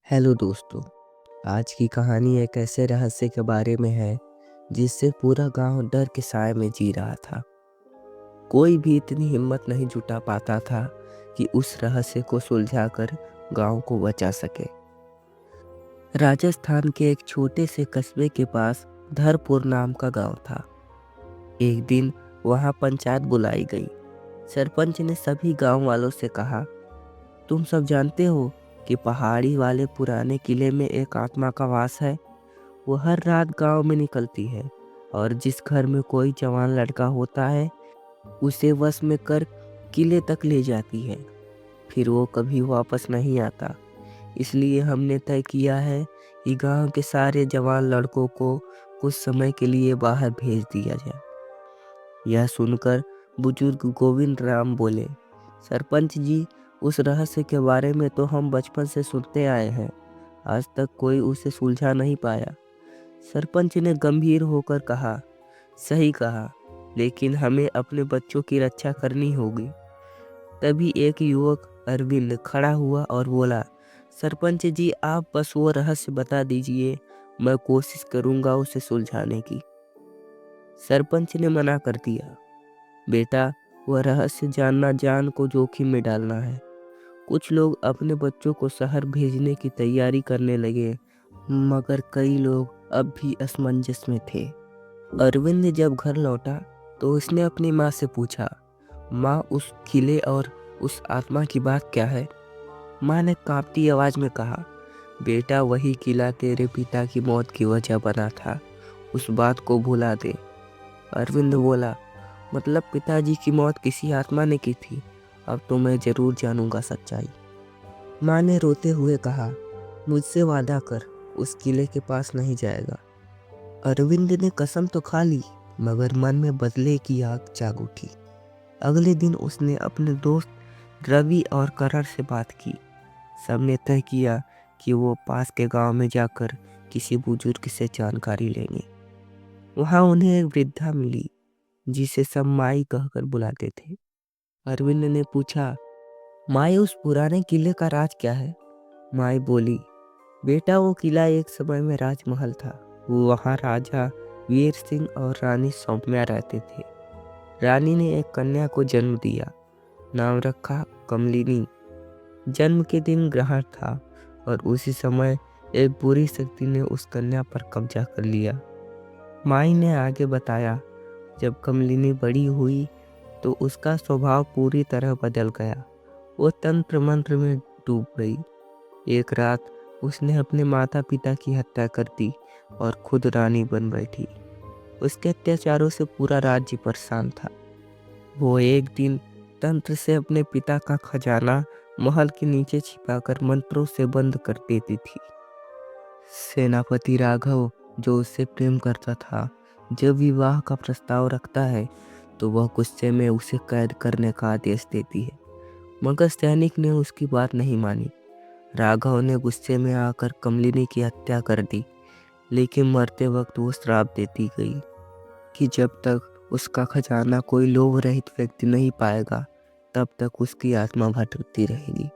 Hello दोस्तों। आज की कहानी एक ऐसे रहस्य के बारे में है जिससे पूरा गांव डर के साए में जी रहा था। कोई भी इतनी हिम्मत नहीं जुटा पाता था कि उस रहस्य को सुलझाकर गांव को बचा सके। राजस्थान के एक छोटे से कस्बे के पास धरपुर नाम का गांव था। एक दिन वहां पंचायत बुलाई गई। सरपंच ने सभी गांव वालों से कहा, तुम सब जानते हो कि पहाड़ी वाले पुराने किले में एक आत्मा का वास है। वो हर रात गांव में निकलती है और जिस घर में कोई जवान लड़का होता है उसे वश में कर किले तक ले जाती है। फिर वो कभी वापस नहीं आता। इसलिए हमने तय किया है कि गांव के सारे जवान लड़कों को कुछ समय के लिए बाहर भेज दिया जाए। यह सुनकर बुजुर्ग गोविंद राम बोले, सरपंच जी, उस रहस्य के बारे में तो हम बचपन से सुनते आए हैं। आज तक कोई उसे सुलझा नहीं पाया। सरपंच ने गंभीर होकर कहा, सही कहा, लेकिन हमें अपने बच्चों की रक्षा करनी होगी। तभी एक युवक अरविंद खड़ा हुआ और बोला, सरपंच जी, आप बस वो रहस्य बता दीजिए, मैं कोशिश करूंगा उसे सुलझाने की। सरपंच ने मना कर दिया, बेटा, वह रहस्य जानना जान को जोखिम में डालना है। कुछ लोग अपने बच्चों को शहर भेजने की तैयारी करने लगे, मगर कई लोग अब भी असमंजस में थे। अरविंद जब घर लौटा तो उसने अपनी माँ से पूछा, माँ, उस किले और उस आत्मा की बात क्या है? माँ ने कांपती आवाज में कहा, बेटा, वही किला तेरे पिता की मौत की वजह बना था। उस बात को भुला दे। अरविंद बोला, मतलब पिताजी की मौत किसी आत्मा ने की थी? अब तो मैं जरूर जानूंगा सच्चाई। माँ ने रोते हुए कहा, मुझसे वादा कर, उस किले के पास नहीं जाएगा। अरविंद ने कसम तो खा ली, मगर मन में बदले की आग जाग उठी। अगले दिन उसने अपने दोस्त रवि और करण से बात की। सबने तय किया कि वो पास के गांव में जाकर किसी बुजुर्ग से जानकारी लेंगे। वहां उन्हें एक वृद्धा मिली जिसे सब माई कहकर बुलाते थे। अरविंद ने पूछा, माई, उस पुराने किले का राज क्या है? माई बोली, बेटा, वो किला एक समय में राजमहल था। वहाँ राजा वीर सिंह और रानी सौम्या रहते थे। रानी ने एक कन्या को जन्म दिया। नाम रखा कमलिनी। जन्म के दिन ग्रहण था और उसी समय एक बुरी शक्ति ने उस कन्या पर कब्जा कर लिया। माई ने आगे बताया, जब कमलिनी बड़ी हुई तो उसका स्वभाव पूरी तरह बदल गया। वो तंत्र मंत्र में डूब गई। एक रात उसने अपने माता पिता की हत्या कर दी और खुद रानी बन बैठी। उसके अत्याचारों से पूरा राज्य परेशान था। वो एक दिन तंत्र से अपने पिता का खजाना महल के नीचे छिपाकर मंत्रों से बंद कर देती थी। सेनापति राघव, जो उससे प्रेम करता था, जब विवाह का प्रस्ताव रखता है तो वह गुस्से में उसे कैद करने का आदेश देती है, मगर सैनिक ने उसकी बात नहीं मानी। राघव ने गुस्से में आकर कमलिनी की हत्या कर दी, लेकिन मरते वक्त वो श्राप देती गई कि जब तक उसका खजाना कोई लोभ रहित व्यक्ति नहीं पाएगा, तब तक उसकी आत्मा भटकती रहेगी।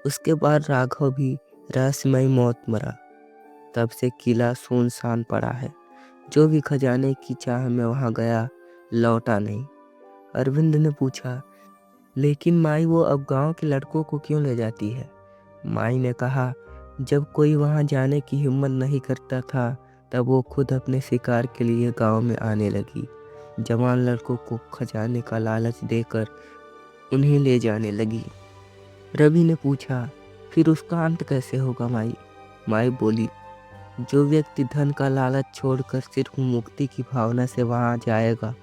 उसके बाद राघव भी रहस्यमय मौत मरा। तब से किला सुनसान पड़ा है। जो भी खजाने की चाह में वहां गया, लौटा नहीं। अरविंद ने पूछा, लेकिन माई, वो अब गांव के लड़कों को क्यों ले जाती है? माई ने कहा, जब कोई वहां जाने की हिम्मत नहीं करता था, तब वो खुद अपने शिकार के लिए गांव में आने लगी। जवान लड़कों को खजाने का लालच देकर उन्हें ले जाने लगी। रवि ने पूछा, फिर उसका अंत कैसे होगा माई? माई बोली, जो व्यक्ति धन का लालच छोड़कर सिर्फ मुक्ति की भावना से वहां जाएगा,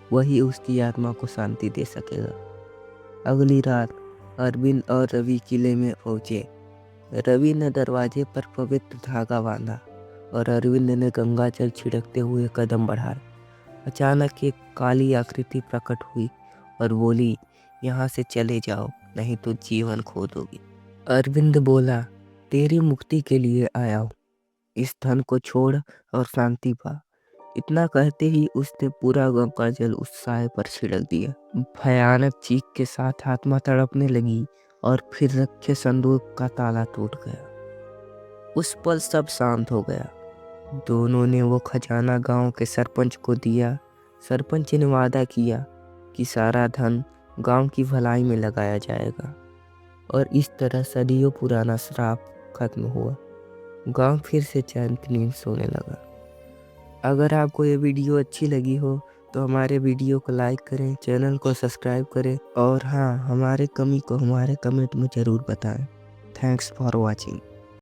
वही उसकी आत्मा को शांति दे सकेगा। अगली रात अरविंद और रवि किले में पहुंचे। रवि ने दरवाजे पर पवित्र धागा बांधा और अरविंद ने गंगा जल छिड़कते हुए कदम बढ़ाए। अचानक एक काली आकृति प्रकट हुई और बोली, यहाँ से चले जाओ, नहीं तो जीवन खो दोगे। अरविंद बोला, तेरी मुक्ति के लिए आया हूँ, इस धन को छोड़ और शांति पा। इतना कहते ही उसने पूरा गंगा जल उस साए पर छिड़क दिया। भयानक चीख के साथ आत्मा तड़पने लगी और फिर रखे संदूक का ताला टूट गया। उस पल सब शांत हो गया। दोनों ने वो खजाना गांव के सरपंच को दिया। सरपंच ने वादा किया कि सारा धन गांव की भलाई में लगाया जाएगा और इस तरह सदियों पुराना श्राप खत्म हुआ। गांव फिर से चैन की नींद सोने लगा। अगर आपको ये वीडियो अच्छी लगी हो तो हमारे वीडियो को लाइक करें, चैनल को सब्सक्राइब करें और हाँ, हमारे कमी को हमारे कमेंट में ज़रूर बताएं। Thanks for watching.